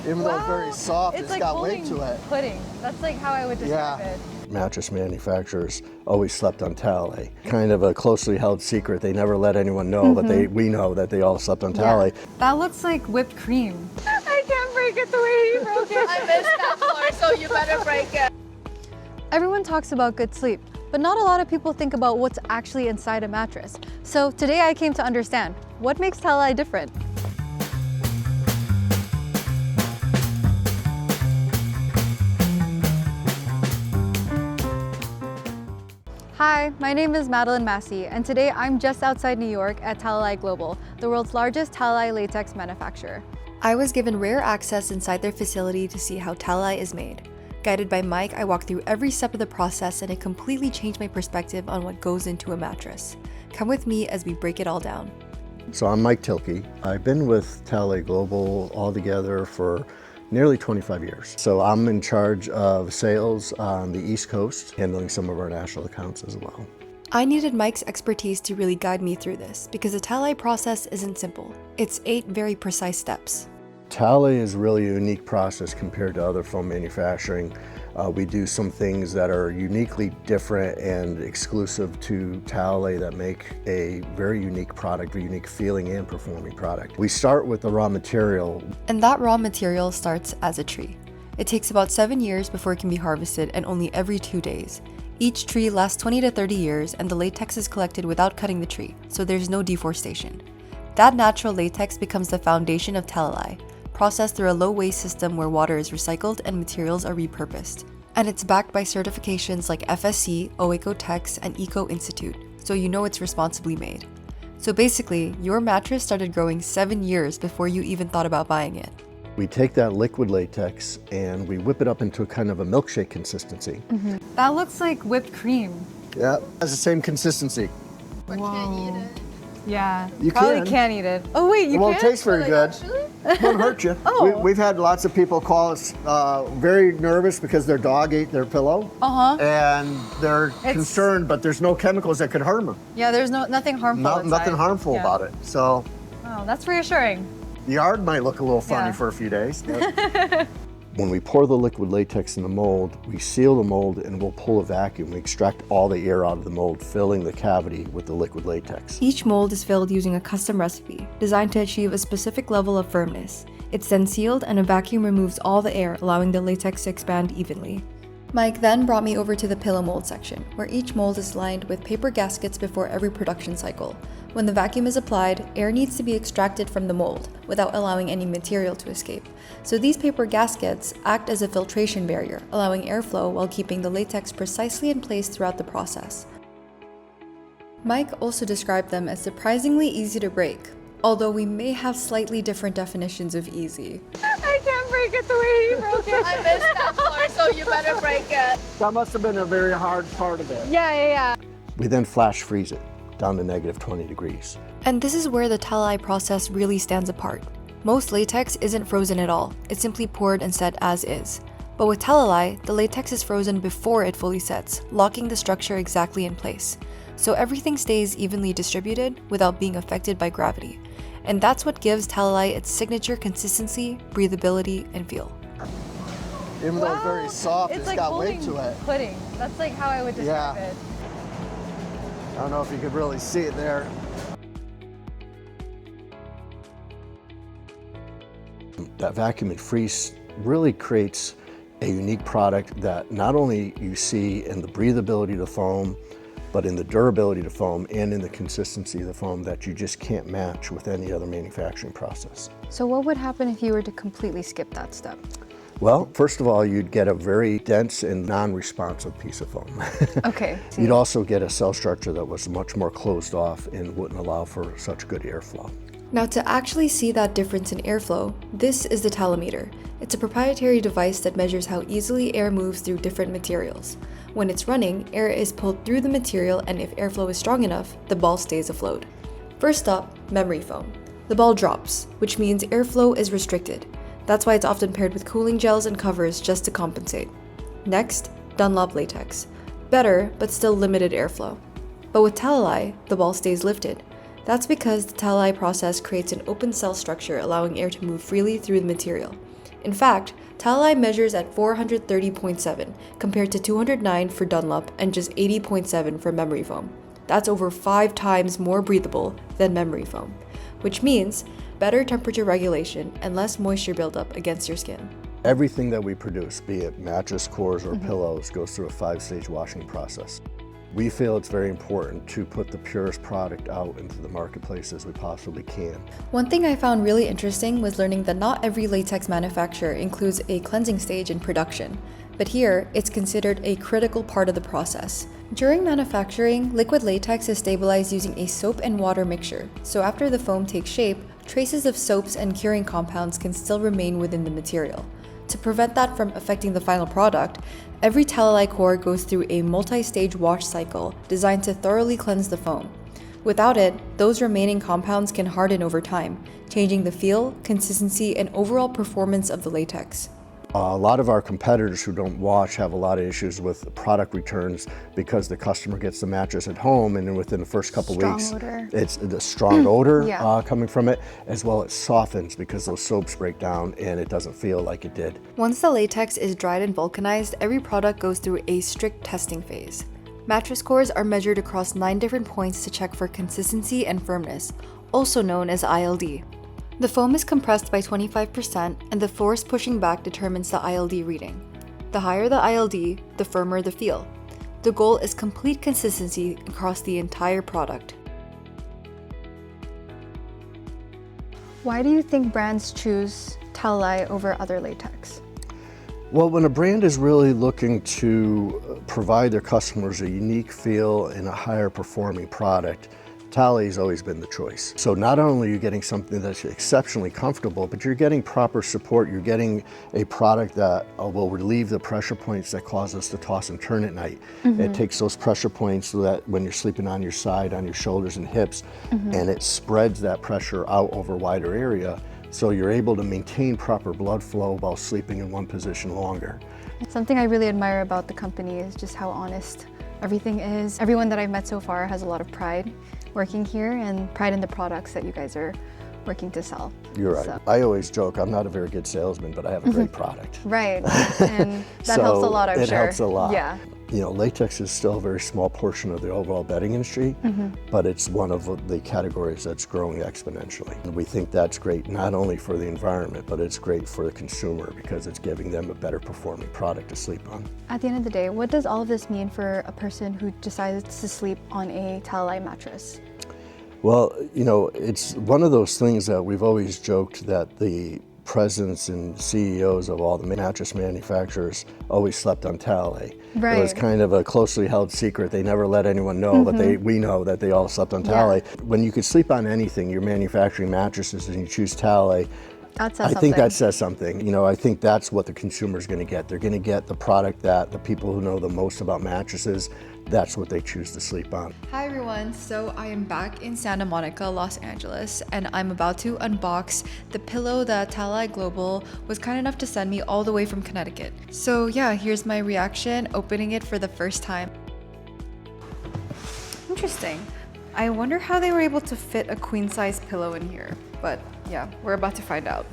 Even though it's very soft, it's like got weight to it. Pudding. That's like how I would describe it. Mattress manufacturers always slept on Talalay. Kind of a closely held secret. They never let anyone know, but we know that they all slept on Talalay. That looks like whipped cream. I can't break it the way he broke it. I missed that part, so you better break it. Everyone talks about good sleep, but not a lot of people think about what's actually inside a mattress. So today I came to understand what makes Talalay different. Hi, my name is Madeline Massey, and today I'm just outside New York at Talalay Global, the world's largest Talalay latex manufacturer. I was given rare access inside their facility to see how Talalay is made. Guided by Mike, I walked through every step of the process, and it completely changed my perspective on what goes into a mattress. Come with me as we break it all down. So I'm Mike Tilke. I've been with Talalay Global altogether for nearly 25 years. So I'm in charge of sales on the East Coast, handling some of our national accounts as well. I needed Mike's expertise to really guide me through this because the Talalay process isn't simple. It's 8 very precise steps. Talalay is really a unique process compared to other foam manufacturing. We do some things that are uniquely different and exclusive to Talalay that make a very unique product, a unique feeling and performing product. We start with the raw material. And that raw material starts as a tree. It takes about 7 years before it can be harvested and only every 2 days. Each tree lasts 20 to 30 years and the latex is collected without cutting the tree, so there's no deforestation. That natural latex becomes the foundation of Talalay, processed through a low-waste system where water is recycled and materials are repurposed. And it's backed by certifications like FSC, OECO-TEX, and Eco Institute, so you know it's responsibly made. So basically, your mattress started growing 7 years before you even thought about buying it. We take that liquid latex and we whip it up into kind of a milkshake consistency. That looks like whipped cream. Yeah, it's the same consistency. But can't eat it. Yeah, You probably can. can't eat it. Oh wait, you It can? won't taste very good. Actually? Won't hurt you. Oh. We've had lots of people call us very nervous because their dog ate their pillow. And they're concerned, but there's no chemicals that could harm them. Yeah, there's nothing harmful inside. Nothing harmful about it. So Oh, that's reassuring. the yard might look a little funny Yeah. for a few days. But when we pour the liquid latex in the mold, we seal the mold and we'll pull a vacuum. We extract all the air out of the mold, filling the cavity with the liquid latex. Each mold is filled using a custom recipe, designed to achieve a specific level of firmness. It's then sealed and a vacuum removes all the air, allowing the latex to expand evenly. Mike then brought me over to the pillow mold section, where each mold is lined with paper gaskets before every production cycle. When the vacuum is applied, air needs to be extracted from the mold without allowing any material to escape. So these paper gaskets act as a filtration barrier, allowing airflow while keeping the latex precisely in place throughout the process. Mike also described them as surprisingly easy to break, although we may have slightly different definitions of easy. I can't break it the way he broke it. I missed that part, so you better break it. That must have been a very hard part of it. Yeah. We then flash freeze it down to negative 20 degrees. And this is where the Talalay process really stands apart. Most latex isn't frozen at all, it's simply poured and set as is. But with Talalay, the latex is frozen before it fully sets, locking the structure exactly in place. So everything stays evenly distributed without being affected by gravity. And that's what gives Talalay its signature consistency, breathability, and feel. Even though it's very soft, it's got weight to it. Pudding. That's like how I would describe it. I don't know if you could really see it there. That vacuum and freeze really creates a unique product that not only you see in the breathability of the foam, but in the durability of the foam and in the consistency of the foam that you just can't match with any other manufacturing process. So what would happen if you were to completely skip that step? Well, first of all, you'd get a very dense and non-responsive piece of foam. Okay. You'd also get a cell structure that was much more closed off and wouldn't allow for such good airflow. Now to actually see that difference in airflow, this is the talometer. It's a proprietary device that measures how easily air moves through different materials. When it's running, air is pulled through the material, and if airflow is strong enough, the ball stays afloat. First up, memory foam. The ball drops, which means airflow is restricted. That's why it's often paired with cooling gels and covers just to compensate. Next, Dunlop latex. Better, but still limited airflow. But with Talalay, the ball stays lifted. That's because the Talalay process creates an open cell structure allowing air to move freely through the material. In fact, Talalay measures at 430.7 compared to 209 for Dunlop and just 80.7 for memory foam. That's over 5 times more breathable than memory foam, which means better temperature regulation and less moisture buildup against your skin. Everything that we produce, be it mattress cores or pillows, goes through a 5-stage washing process. We feel it's very important to put the purest product out into the marketplace as we possibly can. One thing I found really interesting was learning that not every latex manufacturer includes a cleansing stage in production, but here it's considered a critical part of the process. During manufacturing, liquid latex is stabilized using a soap and water mixture, so after the foam takes shape, traces of soaps and curing compounds can still remain within the material. To prevent that from affecting the final product, every Talalay core goes through a multi-stage wash cycle designed to thoroughly cleanse the foam. Without it, those remaining compounds can harden over time, changing the feel, consistency, and overall performance of the latex. A lot of our competitors who don't wash have a lot of issues with product returns because the customer gets the mattress at home and then within the first couple weeks, it's the strong odor coming from it, as well as softens because those soaps break down and it doesn't feel like it did. Once the latex is dried and vulcanized, every product goes through a strict testing phase. Mattress cores are measured across 9 different points to check for consistency and firmness, also known as ILD. The foam is compressed by 25% and the force pushing back determines the ILD reading. The higher the ILD, the firmer the feel. The goal is complete consistency across the entire product. Why do you think brands choose Talalay over other latex? Well, when a brand is really looking to provide their customers a unique feel and a higher performing product, Talalay's always been the choice. So not only are you getting something that's exceptionally comfortable, but you're getting proper support. You're getting a product that will relieve the pressure points that cause us to toss and turn at night. It takes those pressure points so that when you're sleeping on your side, on your shoulders and hips, and it spreads that pressure out over a wider area, so you're able to maintain proper blood flow while sleeping in one position longer. Something I really admire about the company is just how honest everything is. Everyone that I've met so far has a lot of pride working here and pride in the products that you guys are working to sell. You're right. So. I always joke, I'm not a very good salesman, but I have a great product. Right, and that helps a lot, I'm sure. It helps a lot. Yeah. You know, latex is still a very small portion of the overall bedding industry, but it's one of the categories that's growing exponentially. And we think that's great not only for the environment, but it's great for the consumer because it's giving them a better performing product to sleep on. At the end of the day, what does all of this mean for a person who decides to sleep on a Talalay mattress? Well, you know, it's one of those things that we've always joked that the presidents and CEOs of all the mattress manufacturers always slept on Talalay. Right. It was kind of a closely held secret. They never let anyone know, but we know that they all slept on Talalay. When you could sleep on anything, you're manufacturing mattresses and you choose Talalay, I think that says something. You know, I think that's what the consumer's going to get. They're going to get the product that the people who know the most about mattresses, that's what they choose to sleep on. Hi everyone, so I am back in Santa Monica, Los Angeles, and I'm about to unbox the pillow that Talalay Global was kind enough to send me all the way from Connecticut. So yeah, here's my reaction opening it for the first time. Interesting. I wonder how they were able to fit a queen-size pillow in here, but yeah, we're about to find out.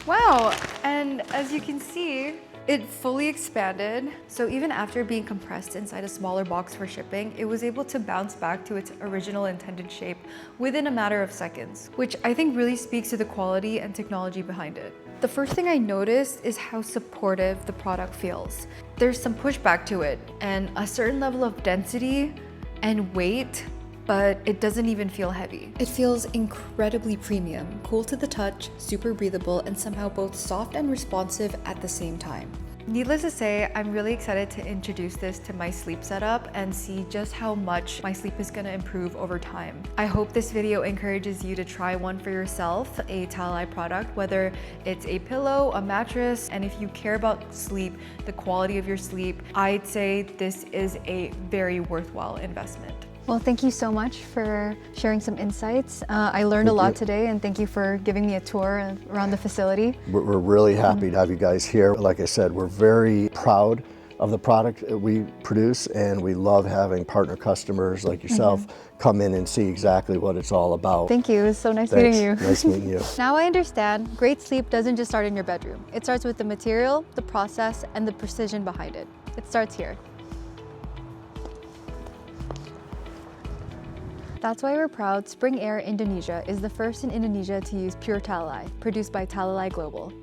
Wow, and as you can see, it fully expanded. So even after being compressed inside a smaller box for shipping, it was able to bounce back to its original intended shape within a matter of seconds, which I think really speaks to the quality and technology behind it. The first thing I noticed is how supportive the product feels. There's some pushback to it and a certain level of density and weight, but it doesn't even feel heavy. It feels incredibly premium, cool to the touch, super breathable, and somehow both soft and responsive at the same time. Needless to say, I'm really excited to introduce this to my sleep setup and see just how much my sleep is gonna improve over time. I hope this video encourages you to try one for yourself, a Talalay product, whether it's a pillow, a mattress, and if you care about sleep, the quality of your sleep, I'd say this is a very worthwhile investment. Well, thank you so much for sharing some insights. I learned a lot today, and thank you for giving me a tour around the facility. We're really happy to have you guys here. Like I said, we're very proud of the product that we produce, and we love having partner customers like yourself come in and see exactly what it's all about. Thank you. It was so nice Thanks. meeting you. Nice meeting you. Now I understand great sleep doesn't just start in your bedroom. It starts with the material, the process, and the precision behind it. It starts here. That's why we're proud Spring Air Indonesia is the first in Indonesia to use PureTalalay, produced by Talalay Global.